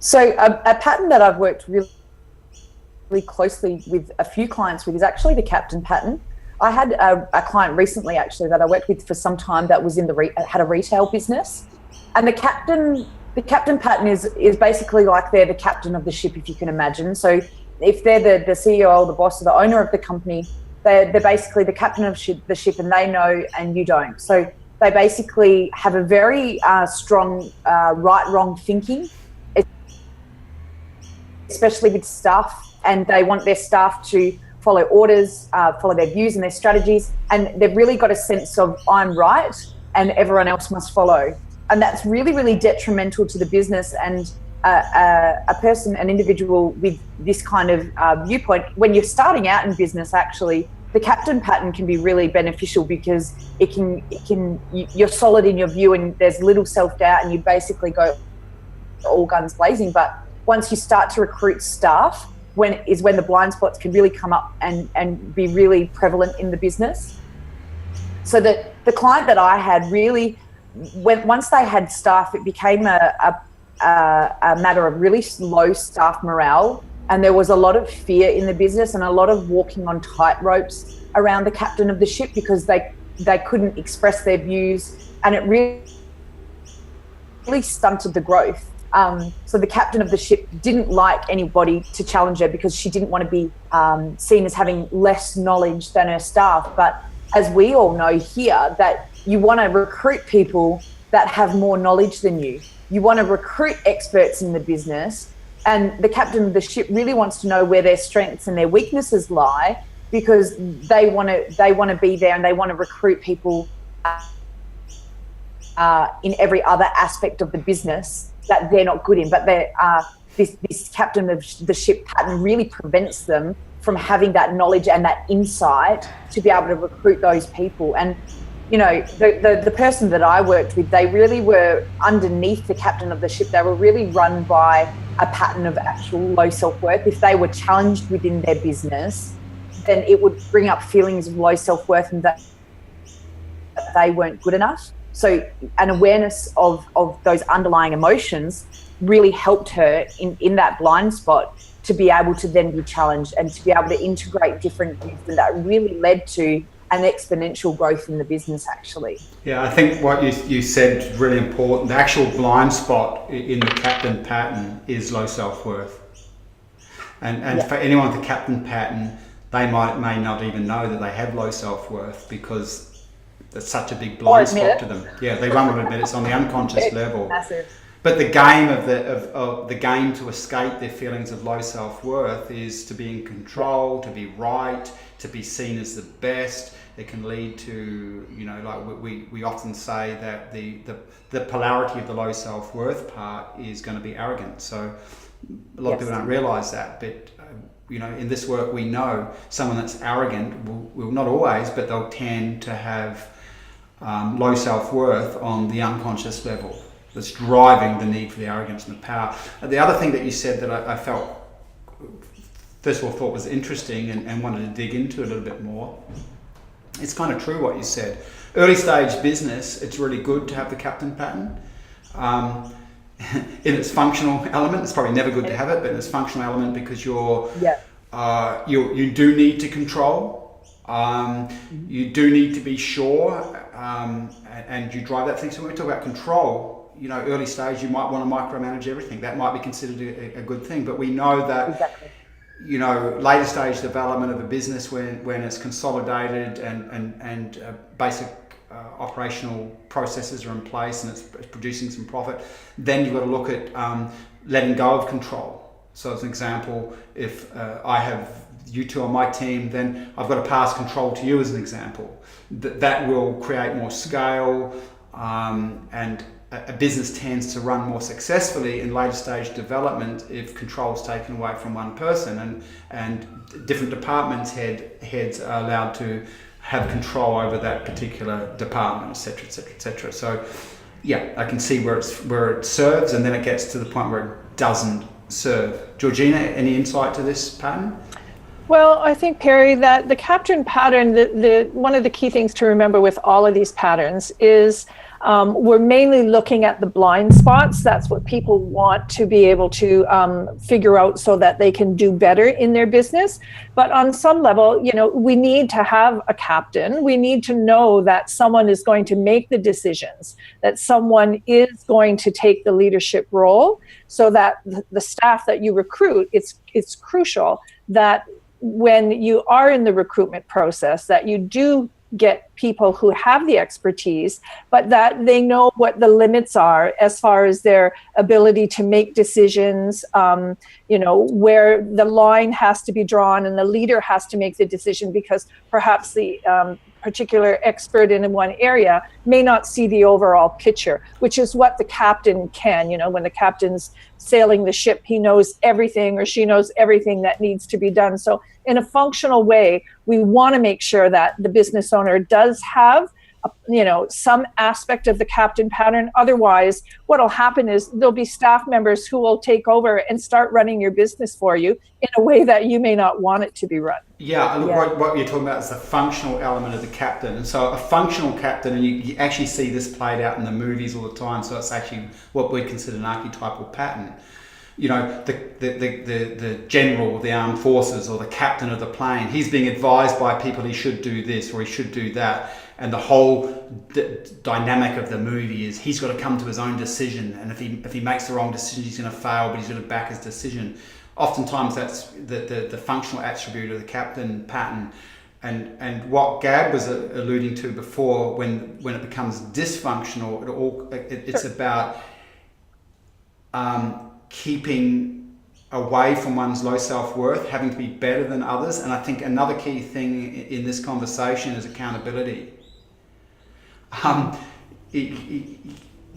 So a pattern that I've worked really closely with a few clients with is actually the captain pattern. I had a client recently actually that I worked with for some time that was in had a retail business, and the captain pattern is basically like they're the captain of the ship, if you can imagine. So if they're the CEO, the boss, or the owner of the company, they're basically the captain of the ship, and they know and you don't. So they basically have a very strong right-wrong thinking, especially with staff, and they want their staff to follow orders, follow their views and their strategies, and they've really got a sense of I'm right and everyone else must follow. And that's really, really detrimental to the business. And an individual with this kind of viewpoint, when you're starting out in business, actually, the captain pattern can be really beneficial because you're solid in your view and there's little self-doubt and you basically go all guns blazing. But once you start to recruit staff, when the blind spots can really come up and be really prevalent in the business. So that the client that I had really, once they had staff, it became a matter of really low staff morale, and there was a lot of fear in the business and a lot of walking on tight ropes around the captain of the ship because they couldn't express their views, and it really stunted the growth. So the captain of the ship didn't like anybody to challenge her because she didn't want to be seen as having less knowledge than her staff. But as we all know here, that you want to recruit people that have more knowledge than you. You want to recruit experts in the business, and the captain of the ship really wants to know where their strengths and their weaknesses lie, because they want to be there and they want to recruit people in every other aspect of the business that they're not good in. But this captain of the ship pattern really prevents them from having that knowledge and that insight to be able to recruit those people. And the person that I worked with, they really were underneath the captain of the ship. They were really run by a pattern of actual low self-worth. If they were challenged within their business, then it would bring up feelings of low self-worth and that they weren't good enough. So an awareness of those underlying emotions really helped her in that blind spot to be able to then be challenged and to be able to integrate different views, and that really led to an exponential growth in the business, actually. Yeah, I think what you said is really important. The actual blind spot in the captain pattern is low self-worth. And for anyone with a captain pattern, they may not even know that they have low self-worth because there's such a big blind spot to them. Yeah, they won't admit it's on the unconscious level. Massive. But the game of the game to escape their feelings of low self-worth is to be in control, to be right, to be seen as the best. It can lead to, like we often say that the polarity of the low self-worth part is going to be arrogant. So a lot of people don't realise that, but in this work we know someone that's arrogant will not always, but they'll tend to have low self-worth on the unconscious level. That's driving the need for the arrogance and the power. The other thing that you said that I felt, first of all, thought was interesting and wanted to dig into a little bit more. It's kind of true what you said. Early stage business, it's really good to have the captain pattern. In its functional element, it's probably never good to have it, but in its functional element, because you do need to control. You do need to be sure, and you drive that thing. So when we talk about control, early stage, you might want to micromanage everything. That might be considered a good thing, but we know that later stage development of a business, when it's consolidated and basic operational processes are in place and it's producing some profit, then you've got to look at letting go of control. So as an example, if I have you two on my team, then I've got to pass control to you as an example. That will create more scale, and a business tends to run more successfully in later stage development if control is taken away from one person, and different departments heads are allowed to have control over that particular department, etc., etc., etc. So yeah, I can see where it serves, and then it gets to the point where it doesn't serve. Georgina, any insight to this pattern? Well, I think, Perry, that the captain pattern, the one of the key things to remember with all of these patterns is We're mainly looking at the blind spots. That's what people want to be able to figure out so that they can do better in their business. But on some level, we need to have a captain. We need to know that someone is going to make the decisions, that someone is going to take the leadership role, so that the staff that you recruit, it's crucial that when you are in the recruitment process, that you do get people who have the expertise, but that they know what the limits are as far as their ability to make decisions, where the line has to be drawn and the leader has to make the decision, because perhaps the particular expert in one area may not see the overall picture, which is what the captain can. When the captain's sailing the ship, he knows everything, or she knows everything that needs to be done. So in a functional way, we want to make sure that the business owner does have some aspect of the captain pattern. Otherwise, what will happen is there'll be staff members who will take over and start running your business for you in a way that you may not want it to be run. Yeah, look, what you're talking about is the functional element of the captain. And so a functional captain, and you actually see this played out in the movies all the time, so it's actually what we consider an archetypal pattern. The general of the armed forces, or the captain of the plane, he's being advised by people he should do this or he should do that. And the whole dynamic of the movie is he's got to come to his own decision. And if he makes the wrong decision, he's going to fail, but he's going to back his decision. Oftentimes that's the functional attribute of the captain pattern. And what Gab was alluding to before, when it becomes dysfunctional, it's about keeping away from one's low self-worth, having to be better than others. And I think another key thing in this conversation is accountability.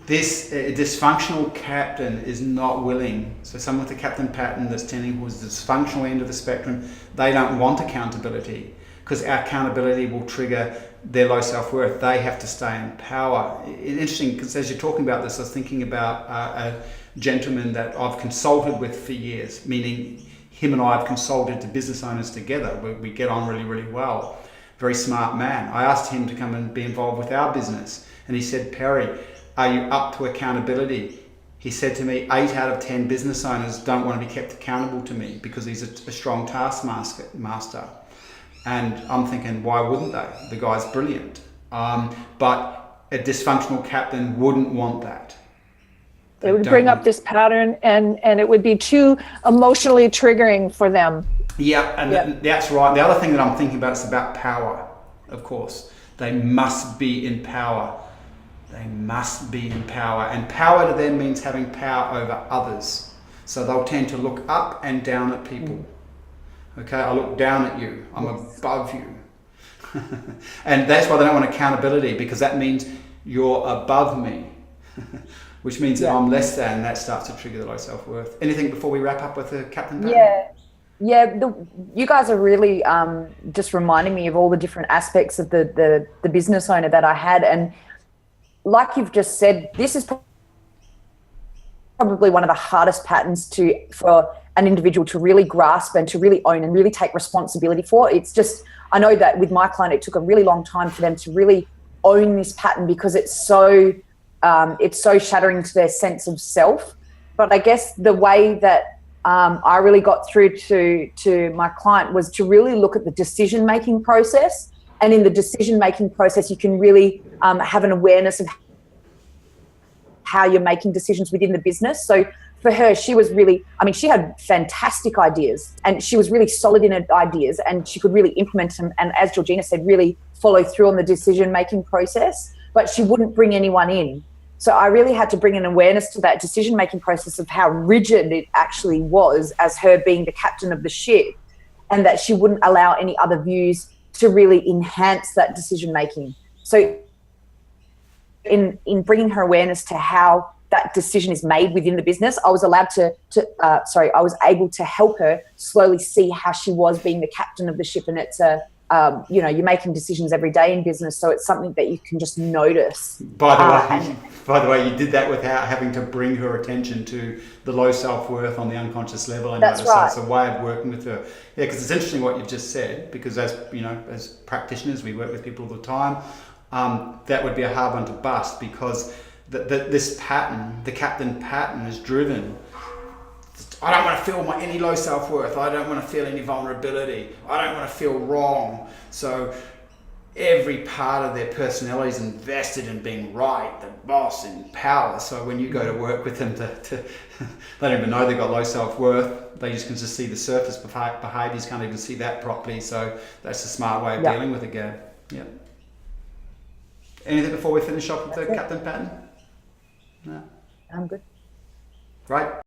This dysfunctional captain is not willing. So someone with a captain pattern that's tending towards the dysfunctional end of the spectrum, they don't want accountability, because our accountability will trigger their low self-worth. They have to stay in power. Interesting, because as you're talking about this, I was thinking about a gentleman that I've consulted with for years, meaning him and I have consulted to business owners together. We get on really, really well. Very smart man. I asked him to come and be involved with our business, and he said, "Perry, are you up to accountability?" He said to me, 8 out of 10 business owners don't want to be kept accountable to me because he's a strong taskmaster. And I'm thinking, why wouldn't they? The guy's brilliant. But a dysfunctional captain wouldn't want that. They would bring up this pattern, and it would be too emotionally triggering for them. Yeah, and that's right. The other thing that I'm thinking about is about power, of course. They must be in power. They must be in power. And power to them means having power over others. So they'll tend to look up and down at people. Okay, I look down at you. I'm above you. And that's why they don't want accountability, because that means you're above me. Which means that I'm less than, and that starts to trigger the low self-worth. Anything before we wrap up with the captain pattern? You guys are really just reminding me of all the different aspects of the business owner that I had. And like you've just said, this is probably one of the hardest patterns for an individual to really grasp and to really own and really take responsibility for. It's just, I know that with my client, it took a really long time for them to really own this pattern, because it's so shattering to their sense of self. But I guess the way that I really got through to my client was to really look at the decision-making process. And in the decision-making process, you can really have an awareness of how you're making decisions within the business. So for her, she was really, she had fantastic ideas, and she was really solid in her ideas, and she could really implement them. And as Georgina said, really follow through on the decision-making process, but she wouldn't bring anyone in. So I really had to bring an awareness to that decision-making process of how rigid it actually was, as her being the captain of the ship, and that she wouldn't allow any other views to really enhance that decision-making. So in bringing her awareness to how that decision is made within the business, I was allowed I was able to help her slowly see how she was being the captain of the ship. And it's you're making decisions every day in business, so it's something that you can just notice. By the way, you did that without having to bring her attention to the low self-worth on the unconscious level. That's right. So it's a way of working with her. Yeah, because it's interesting what you've just said, because as practitioners, we work with people all the time. that would be a hard one to bust, because this pattern, the captain pattern, is driven. I don't want to feel any low self-worth. I don't want to feel any vulnerability. I don't want to feel wrong. So every part of their personality is invested in being right, the boss, in power. So when you go to work with them, they don't even know they've got low self-worth. They just can just see the surface behaviours, can't even see that properly. So that's a smart way of dealing with it, Gab. Yeah. Anything before we finish off with the captain pattern? No. I'm good. Right.